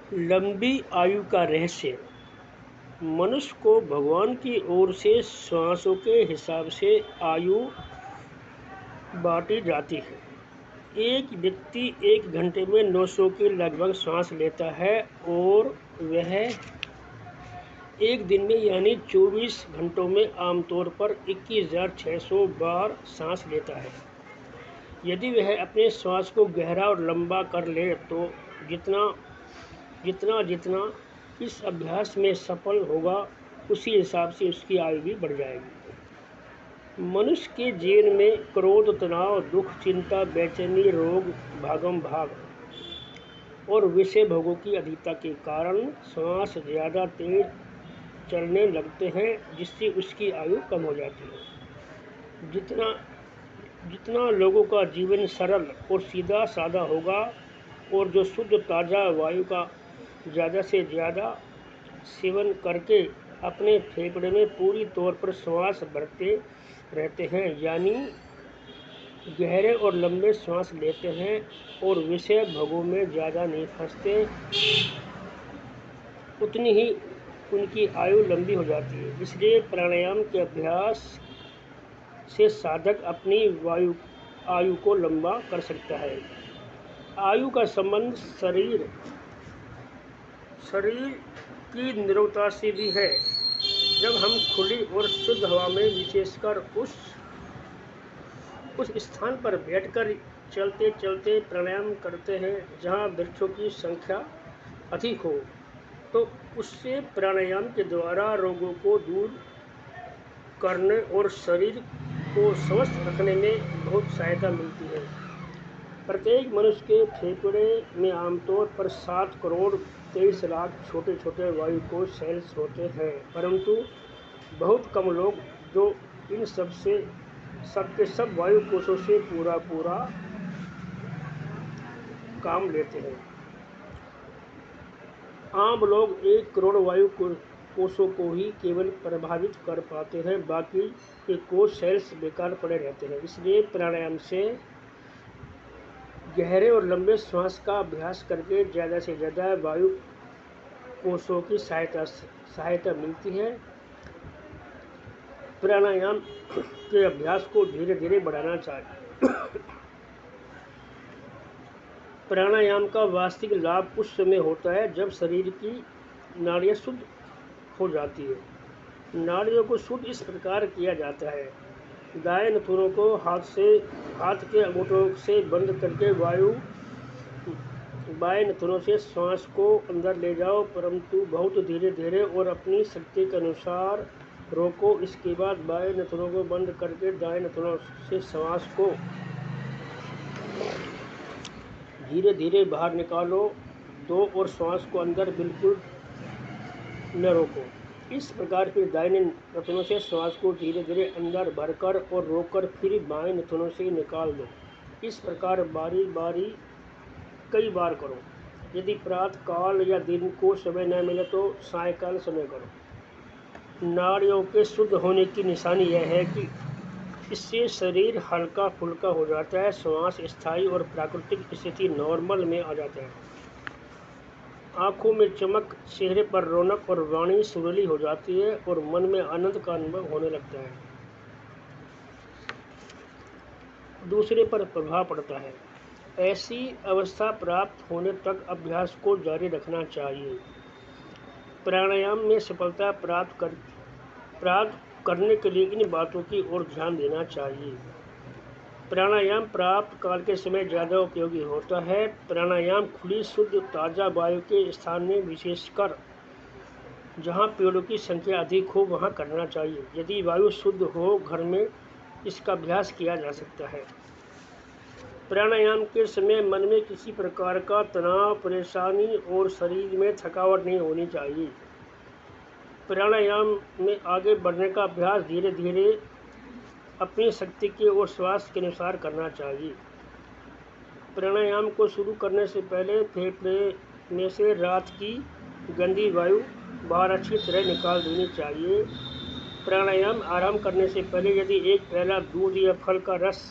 लंबी आयु का रहस्य। मनुष्य को भगवान की ओर से श्वासों के हिसाब से आयु बांटी जाती है। एक व्यक्ति 1 घंटे में 900 के लगभग श्वास लेता है और वह एक दिन में यानी 24 घंटों में आमतौर पर 21,600 बार सांस लेता है। यदि वह अपने श्वास को गहरा और लंबा कर ले तो जितना जितना जितना इस अभ्यास में सफल होगा उसी हिसाब से उसकी आयु भी बढ़ जाएगी। मनुष्य के जीवन में क्रोध, तनाव, दुख, चिंता, बेचैनी, रोग, भागम भाग और विषय भोगों की अधिकता के कारण सांस ज़्यादा तेज चलने लगते हैं, जिससे उसकी आयु कम हो जाती है। जितना लोगों का जीवन सरल और सीधा साधा होगा और जो शुद्ध ताज़ा वायु का ज़्यादा से ज़्यादा सेवन करके अपने फेफड़े में पूरी तौर पर श्वास भरते रहते हैं, यानी गहरे और लंबे श्वास लेते हैं और विषय भोगों में ज़्यादा नहीं फंसते, उतनी ही उनकी आयु लंबी हो जाती है। इसलिए प्राणायाम के अभ्यास से साधक अपनी आयु को लंबा कर सकता है। आयु का संबंध शरीर की निरवता से भी है। जब हम खुली और शुद्ध हवा में, विशेषकर उस स्थान पर बैठकर चलते चलते प्राणायाम करते हैं जहां वृक्षों की संख्या अधिक हो, तो उससे प्राणायाम के द्वारा रोगों को दूर करने और शरीर को स्वस्थ रखने में बहुत सहायता मिलती है। प्रत्येक मनुष्य के फेफड़े में आमतौर पर 7 करोड़ 23 लाख छोटे छोटे वायुकोश सेल्स होते हैं, परंतु बहुत कम लोग जो इन सब के सब वायुकोशों से पूरा काम लेते हैं। आम लोग 1 करोड़ वायु कोशों को ही केवल प्रभावित कर पाते हैं, बाकी के कोश सेल्स बेकार पड़े रहते हैं। इसलिए प्राणायाम से गहरे और लंबे श्वास का अभ्यास करके ज़्यादा से ज़्यादा वायु कोशों की सहायता मिलती है। प्राणायाम के अभ्यास को धीरे धीरे बढ़ाना चाहिए। प्राणायाम का वास्तविक लाभ उस समय होता है जब शरीर की नाड़ियाँ शुद्ध हो जाती है। नाड़ियों को शुद्ध इस प्रकार किया जाता है: दाएं नथुनों को हाथ के अंगूठों से बंद करके बाएं नथुनों से श्वास को अंदर ले जाओ, परंतु बहुत धीरे धीरे और अपनी शक्ति के अनुसार रोको। इसके बाद बाएं नथुनों को बंद करके दाएं नथुनों से श्वास को धीरे धीरे बाहर निकालो दो और श्वास को अंदर बिल्कुल न रोको। इस प्रकार फिर दाहिने नथुनों से श्वास को धीरे धीरे अंदर भरकर और रोककर फिर बाएं नथुनों से निकाल दो। इस प्रकार बारी बारी कई बार करो। यदि प्रातः काल या दिन को समय न मिले तो सायंकाल समय करो। नाड़ियों के शुद्ध होने की निशानी यह है कि इससे शरीर हल्का फुल्का हो जाता है, श्वास स्थायी और प्राकृतिक स्थिति नॉर्मल में आ जाता है, आंखों में चमक, चेहरे पर रौनक और वाणी सुरीली हो जाती है और मन में आनंद का अनुभव होने लगता है। दूसरे पर प्रभाव पड़ता है। ऐसी अवस्था प्राप्त होने तक अभ्यास को जारी रखना चाहिए। प्राणायाम में सफलता प्राप्त करने के लिए इन बातों की ओर ध्यान देना चाहिए। प्राणायाम प्रातः काल के समय ज़्यादा उपयोगी होता है। प्राणायाम खुली शुद्ध ताज़ा वायु के स्थान में, विशेषकर जहाँ पेड़ों की संख्या अधिक हो, वहाँ करना चाहिए। यदि वायु शुद्ध हो, घर में इसका अभ्यास किया जा सकता है। प्राणायाम के समय मन में किसी प्रकार का तनाव, परेशानी और शरीर में थकावट नहीं होनी चाहिए। प्राणायाम में आगे बढ़ने का अभ्यास धीरे धीरे अपनी शक्ति के और श्वास के अनुसार करना चाहिए। प्राणायाम को शुरू करने से पहले फेफड़े में से रात की गंदी वायु बाहर अच्छी तरह निकाल देनी चाहिए। प्राणायाम आराम करने से पहले यदि एक प्याला दूध या फल का रस